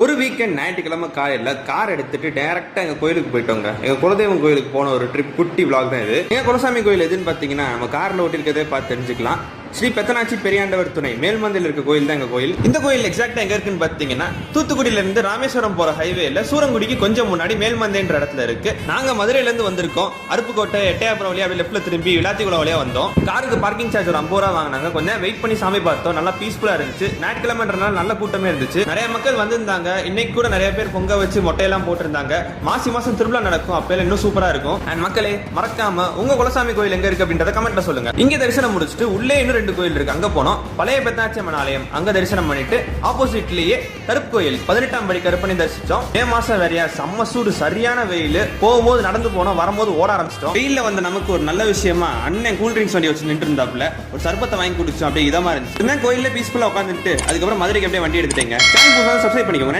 ஒரு வீக்கெண்ட் ஞாயிற்றுக்கிழமை காலையில் கார் எடுத்துட்டு டைரக்டா எங்க கோயிலுக்கு போயிட்டோங்க. எங்க குலதெய்வம் கோயிலுக்கு போன ஒரு ட்ரிப் குட்டி விளாக் தான் இது. எங்க குலசாமி கோயில் எதுன்னு பாத்தீங்கன்னா நம்ம கார்ல ஓட்டிருக்கதே பார்த்து தெரிஞ்சுக்கலாம். ஸ்ரீ பெத்தனாச்சி பெரியாண்டவர் துணை மேல்மந்தையில் இருக்க கோயில் தான் எங்க கோயில். இந்த கோயில் எக்ஸாக்டா எங்க இருக்குன்னு பாத்தீங்கன்னா தூத்துக்குடியில இருந்து ராமேஸ்வரம் போற ஹைவேல சூரங்குடிக்கு கொஞ்சம் முன்னாடி மேல்மந்தைன்ற இடத்துல இருக்கு. நாங்க மதுரையில இருந்து வந்திருக்கோம். அருப்புக்கோட்டை எட்டையாபுரம் வழியா லெஃப்ட்ல திரும்பி விளாத்திக்குளம் வழியா வந்தோம். காருக்கு பார்க்கிங் சார்ஜ் ஒரு 50 ரூபா வாங்கினாங்க. கொஞ்சம் வெயிட் பண்ணி சாமி பார்த்தோம். நல்லா பீஸ்ஃபுல்லா இருந்துச்சு. ஞாயிற்றுக்கிழமைன்றனால நல்ல கூட்டமே இருந்துச்சு. நிறைய மக்கள் வந்திருந்தாங்க. இன்னைக்கு கூட நிறைய பேர் பொங்க வச்சு மொட்டையெல்லாம் போட்டிருந்தாங்க. மாசி மாசம் திருவிழா நடக்கும். அப்பெல்லாம் இன்னும் சூப்பரா இருக்கும். அண்ட் மக்களே மறக்காம உங்க குலசாமி கோயில் எங்க இருக்கு அப்படின்றத கமெண்ட்ல சொல்லுங்க. இங்க தரிசனம் முடிச்சுட்டு உள்ளே இன்னும் 2 கோயில் இருக்கு. அங்க போனோம். பழைய பெத்தாச்சி அம்மன் ஆலயம் அங்க தரிசனம் பண்ணிட்டு ஆப்போசிட்லயே கருப்பு கோயில் 18ஆம் படி கருப்பனை தரிசிச்சோம். மே மாசம் வேறையா செம்ம சூடு, சரியான வெயில். போகும்போது நடந்து போனோம், வரும்போது ஓட ஆரம்பிச்சிட்டோம். வெயில்ல வந்த நமக்கு ஒரு நல்ல விஷயமா அண்ணன் கூல் ட்ரிங்க்ஸ் வண்டி வச்சு நின்று இருந்தாப்ல ஒரு சர்பத்தை வாங்கி குடிச்சோம். அப்படியே இதமா இருந்துச்சு. கோயில்ல பீஸ்ஃபுல்லா உட்காந்துட்டு அதுக்கப்புறம் மதுரைக்கு அப்படியே வண்டி எடுத்துட்டேங்க. சேனல் சப்ஸ்கிரைப் பண்ணிக்கோங்க.